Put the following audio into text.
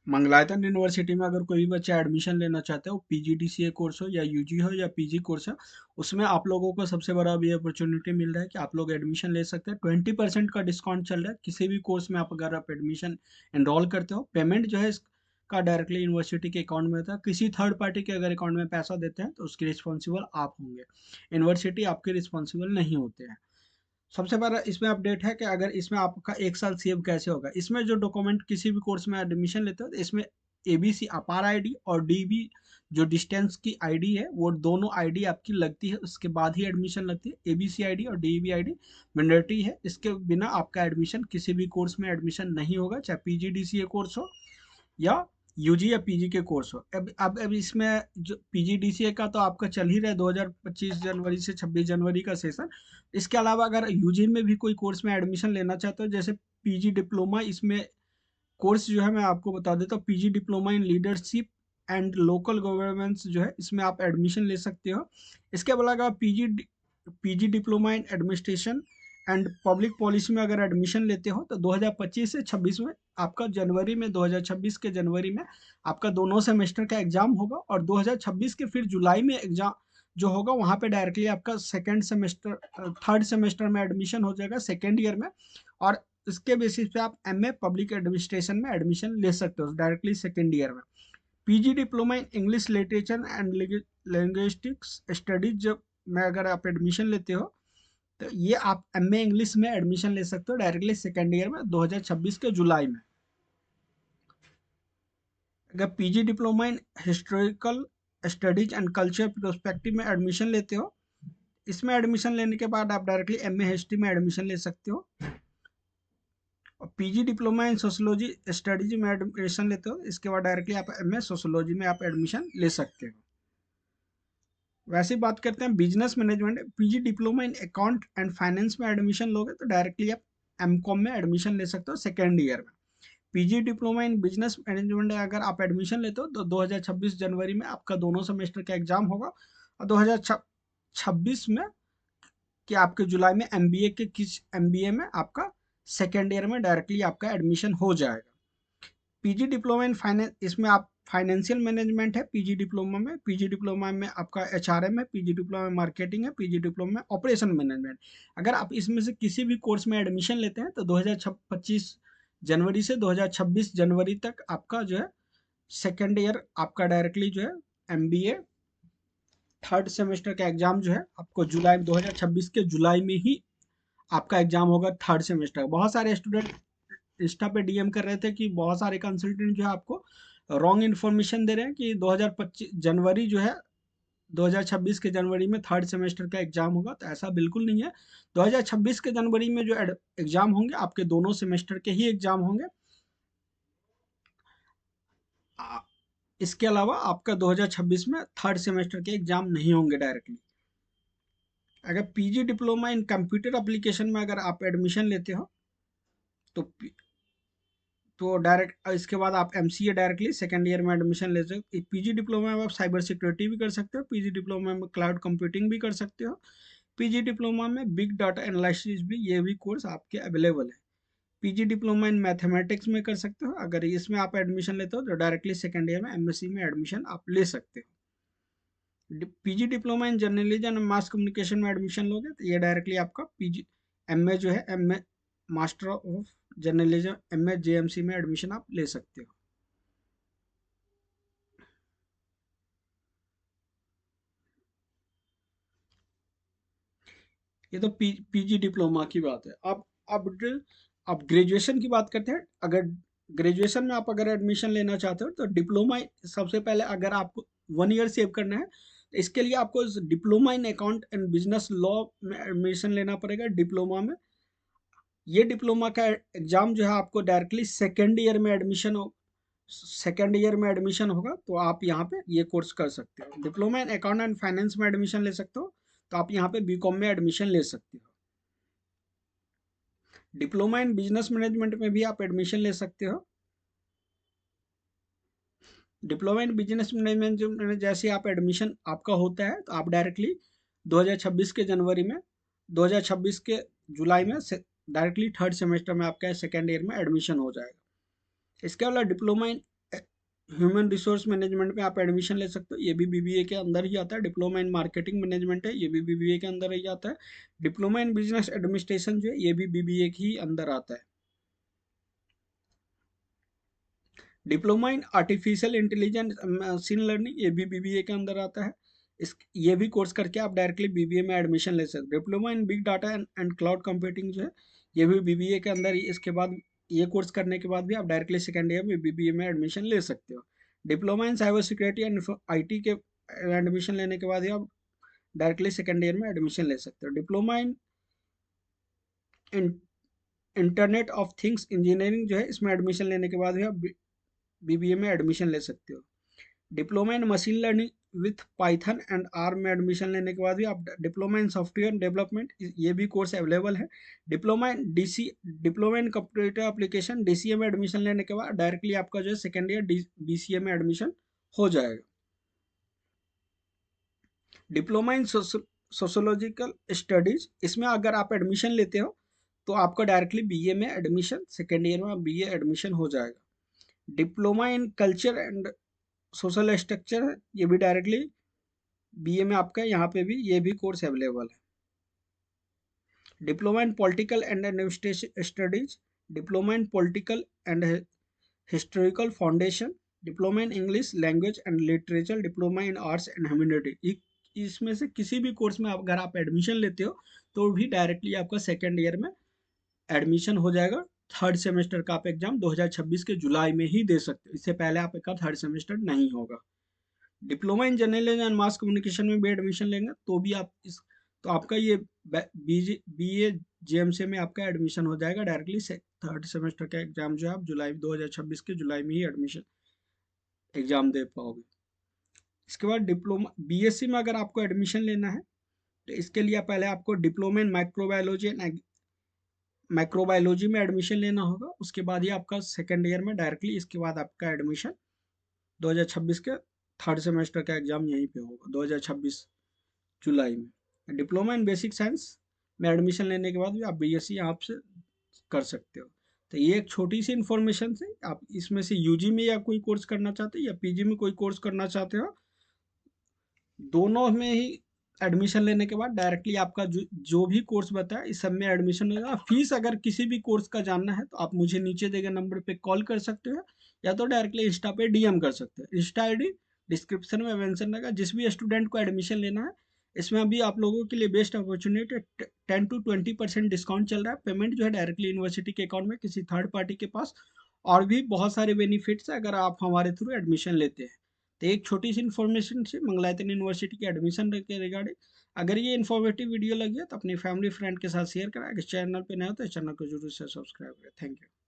Mangalayatan university में अगर कोई भी बच्चा एडमिशन लेना चाहता है, वो पीजीडीसीए कोर्स हो या यूजी हो या पीजी कोर्स हो, उसमें आप लोगों को सबसे बड़ा अभी अपॉर्चुनिटी मिल रहा है कि आप लोग एडमिशन ले सकते हैं। 20% का डिस्काउंट चल रहा है किसी भी कोर्स में। आप अगर आप एडमिशन एनरोल करते हो, पेमेंट जो है इसका डायरेक्टली यूनिवर्सिटी के अकाउंट में होता है। किसी थर्ड पार्टी के अगर अकाउंट में पैसा देते हैं तो उसकी रिस्पॉन्सिबल आप होंगे, यूनिवर्सिटी आपके रिस्पॉन्सिबल नहीं होते हैं। सबसे बड़ा इसमें अपडेट है कि अगर इसमें आपका 1 साल सेव कैसे होगा। इसमें जो डॉक्यूमेंट किसी भी कोर्स में एडमिशन लेते हो, तो इसमें एबीसी अपार आईडी और डीबी जो डिस्टेंस की आईडी है, वो दोनों आईडी आपकी लगती है, उसके बाद ही एडमिशन लगती है। एबीसी आईडी और डीबी आईडी मैंडेटरी है, इसके बिना आपका एडमिशन किसी भी कोर्स में एडमिशन नहीं होगा, चाहे पीजीडीसीए कोर्स हो या यूजी या पीजी के कोर्स हो। अब इसमें जो पीजीडीसीए का तो आपका चल ही रहा है 2025 जनवरी से 26 जनवरी का सेशन। इसके अलावा अगर यूजी में भी कोई कोर्स में एडमिशन लेना चाहते हो, जैसे पीजी डिप्लोमा, इसमें कोर्स जो है मैं आपको बता देता हूँ। PG diploma in leadership and local governance जो है, इसमें आप एडमिशन ले सकते हो। इसके अलावा PG PG diploma in administration and public policy में अगर एडमिशन लेते हो, तो 2025 से 26 में आपका जनवरी में, 2026 के जनवरी में आपका दोनों सेमेस्टर का एग्जाम होगा, और 2026 के फिर जुलाई में एग्जाम जो होगा, वहाँ पे डायरेक्टली आपका सेकेंड सेमेस्टर, थर्ड सेमेस्टर में एडमिशन हो जाएगा, सेकेंड ईयर में। और इसके बेसिस पे आप एमए पब्लिक एडमिनिस्ट्रेशन में एडमिशन ले सकते हो डायरेक्टली सेकेंड ईयर में। PG diploma in English literature and linguistics studies जब में अगर आप एडमिशन लेते हो, तो ये आप एमए इंग्लिश में एडमिशन ले सकते हो डायरेक्टली सेकेंड ईयर में 2026 के जुलाई में। अगर PG diploma in historical studies and culture prospective में एडमिशन लेते हो, इसमें एडमिशन लेने के बाद आप डायरेक्टली एमए हिस्ट्री में एडमिशन ले सकते हो। और PG diploma in sociology studies में एडमिशन लेते हो, इसके बाद डायरेक्टली आप एमए सोशोलॉजी में आप एडमिशन ले सकते हो। वैसे बात करते हैं business management, PG diploma in account and finance में एडमिशन लोगे तो डायरेक्टली आप एमकॉम में एडमिशन ले सकते हो सेकेंड ईयर में। PG diploma in business management अगर आप एडमिशन लेते हो, तो 2026 जनवरी में आपका दोनों सेमेस्टर का एग्जाम होगा, और 2026 में कि आपके जुलाई में एमबीए के किस एमबीए में आपका सेकेंड ईयर में डायरेक्टली आपका एडमिशन हो जाएगा। पीजी डिप्लोमा इन फाइनेंस, इसमें आप फाइनेंशियल मैनेजमेंट है पीजी डिप्लोमा में। पीजी डिप्लोमा में आपका एचआरएम है, पीजी डिप्लोमा में मार्केटिंग है, पीजी डिप्लोमा में ऑपरेशन मैनेजमेंट। अगर आप इसमें से किसी भी कोर्स में एडमिशन लेते हैं, तो 2025 जनवरी से 2026 जनवरी तक आपका जो है सेकेंड ईयर आपका डायरेक्टली जो है एमबीए थर्ड सेमेस्टर का एग्जाम जो है आपको जुलाई 2026 के जुलाई में ही आपका एग्जाम होगा थर्ड सेमेस्टर। बहुत सारे स्टूडेंट इंस्टा पे डीएम कर रहे थे कि बहुत सारे कंसल्टेंट जो है आपको रॉन्ग इन्फॉर्मेशन दे रहे हैं कि 2025 जनवरी जो है 2026 के जनवरी में थर्ड सेमेस्टर का एग्जाम होगा, तो ऐसा बिल्कुल नहीं है। 2026 के जनवरी में जो एग्जाम होंगे, आपके दोनों सेमेस्टर के ही एग्जाम होंगे। इसके अलावा आपका 2026 में थर्ड सेमेस्टर के एग्जाम नहीं होंगे डायरेक्टली। अगर PG diploma in computer application में अगर आप एडमिशन लेते हो, तो डायरेक्ट इसके बाद आप एमसीए डायरेक्टली सेकेंड ईयर में एडमिशन ले सकते हो। पीजी डिप्लोमा में आप साइबर सिक्योरिटी भी कर सकते हो, पीजी डिप्लोमा में क्लाउड कंप्यूटिंग भी कर सकते हो, पीजी डिप्लोमा में बिग डाटा एनालिसिस भी, ये भी कोर्स आपके अवेलेबल है। पीजी डिप्लोमा इन मैथमेटिक्स में कर सकते हो, अगर इसमें आप एडमिशन लेते हो तो डायरेक्टली सेकेंड ईयर में एमएससी में एडमिशन आप ले सकते हो। PG diploma in journalism and mass communication में एडमिशन लोगे, तो ये डायरेक्टली आपका पीजी एमए जो है, MA master of journalism MA JMC में एडमिशन आप ले सकते हो। ये तो पीजी डिप्लोमा की बात है। अब ग्रेजुएशन की बात करते हैं। अगर ग्रेजुएशन में आप अगर एडमिशन लेना चाहते हो, तो डिप्लोमा सबसे पहले अगर आपको 1 ईयर सेव करना है, तो इसके लिए आपको diploma in account and business law में एडमिशन लेना पड़ेगा डिप्लोमा में। ये डिप्लोमा का एग्जाम जो है आपको डायरेक्टली सेकेंड ईयर में एडमिशन होगा, तो आप यहाँ पे ये कोर्स कर सकते हो। Diploma in account and finance में एडमिशन ले सकते हो, तो आप यहाँ पे बीकॉम में एडमिशन ले सकते हो। डिप्लोमा इन बिजनेस मैनेजमेंट में भी आप एडमिशन ले सकते हो। डिप्लोमा इन बिजनेस मैनेजमेंट में जैसे आप एडमिशन आपका होता है, तो आप डायरेक्टली 2026 के जनवरी में, 2026 के जुलाई में डायरेक्टली थर्ड सेमेस्टर में आपका सेकेंड ईयर में एडमिशन हो जाएगा। इसके अलावा diploma in human resource management में आप एडमिशन ले सकते हो, ये भी बीबीए के अंदर ही आता है। डिप्लोमा इन मार्केटिंग मैनेजमेंट है, ये भी बीबीए के अंदर ही आता है। डिप्लोमा इन बिजनेस एडमिनिस्ट्रेशन जो है ये भी बीबीए के ही अंदर आता है। Diploma in artificial intelligence machine learning ये भी बीबीए के अंदर आता है। इस ये भी कोर्स करके आप डायरेक्टली बीबीए में एडमिशन ले सकते हो। Diploma in big data and cloud computing जो है ये भी बीबीए के अंदर ही। इसके बाद ये कोर्स करने के बाद भी आप डायरेक्टली सेकेंड ईयर में बीबीए में एडमिशन ले सकते हो। Diploma in cyber security and IT के एडमिशन लेने के बाद ही आप डायरेक्टली सेकेंड ईयर में एडमिशन ले सकते हो। Diploma in internet of things engineering जो है इसमें एडमिशन लेने के बाद भी आप बीबीए में एडमिशन ले सकते हो। Diploma in machine learning with Python and R में एडमिशन लेने के बाद भी आप डिप्लोमा इन सॉफ्टवेयर डेवलपमेंट ये भी कोर्स अवेलेबल है। Diploma in computer application DCA में एडमिशन लेने के बाद डायरेक्टली आपका जो है सेकेंड ईयर बीसीए में एडमिशन हो जाएगा। डिप्लोमा इन सोशोलॉजिकल स्टडीज इसमें अगर आप एडमिशन लेते हो तो आपका डायरेक्टली बीए में एडमिशन सेकेंड ईयर में बीए एडमिशन हो जाएगा। Diploma in culture and social structure है, ये भी डायरेक्टली बीए में आपका यहाँ पे भी ये भी कोर्स अवेलेबल है। Diploma in political and administration studies, diploma in political and historical foundation, diploma in English language and literature, diploma in arts and humanity. इसमें से किसी भी कोर्स में अगर आप एडमिशन लेते हो तो भी डायरेक्टली आपका सेकेंड ईयर में एडमिशन हो जाएगा। थर्ड सेमेस्टर का आप एग्जाम 2026 के जुलाई में ही दे सकते हो, इससे पहले आपका थर्ड सेमेस्टर नहीं होगा। Diploma in journalism and mass communication में भी एडमिशन लेंगे तो भी आप इस तो आपका ये बीए जेएमसी में आपका एडमिशन हो जाएगा डायरेक्टली थर्ड सेमेस्टर का एग्जाम जो है आप जुलाई 2026 के जुलाई में ही एडमिशन एग्जाम दे पाओगे। इसके बाद डिप्लोमा बीएससी में अगर आपको एडमिशन लेना है तो इसके लिए पहले आपको डिप्लोमा इन माइक्रोबायोलॉजी में एडमिशन लेना होगा। उसके बाद ही आपका सेकेंड ईयर में डायरेक्टली इसके बाद आपका एडमिशन 2026 के थर्ड सेमेस्टर का एग्जाम यहीं पे होगा 2026 जुलाई में। डिप्लोमा इन बेसिक साइंस में एडमिशन लेने के बाद भी आप बीएससी यहाँ से कर सकते हो। तो ये एक छोटी सी इन्फॉर्मेशन थी। आप इसमें से यूजी में या कोई कोर्स करना चाहते हो या पीजी में कोई कोर्स करना चाहते हो, दोनों में ही एडमिशन लेने के बाद डायरेक्टली आपका जो भी कोर्स बताया इस सब में एडमिशन होगा। फीस अगर किसी भी कोर्स का जानना है तो आप मुझे नीचे दिए गए नंबर पे कॉल कर सकते हो या तो डायरेक्टली इंस्टा पे डीएम कर सकते हो। इंस्टा आईडी डिस्क्रिप्शन में मेंशन रहेगा। जिस भी स्टूडेंट को एडमिशन लेना है इसमें अभी आप लोगों के लिए बेस्ट अपॉर्चुनिटी 10 to 20% डिस्काउंट चल रहा है। पेमेंट जो है डायरेक्टली यूनिवर्सिटी के अकाउंट में किसी थर्ड पार्टी के पास, और भी बहुत सारे बेनिफिट्स है अगर आप हमारे थ्रू एडमिशन लेते हैं। तो एक छोटी सी इन्फॉर्मेशन से मंगलायतन यूनिवर्सिटी के एडमिशन के रिगार्डिंग। अगर ये इन्फॉर्मेटिव वीडियो लगी है तो अपनी फैमिली फ्रेंड के साथ शेयर करें। अगर चैनल पे नए हो तो चैनल को जरूर से सब्सक्राइब करें। Thank you.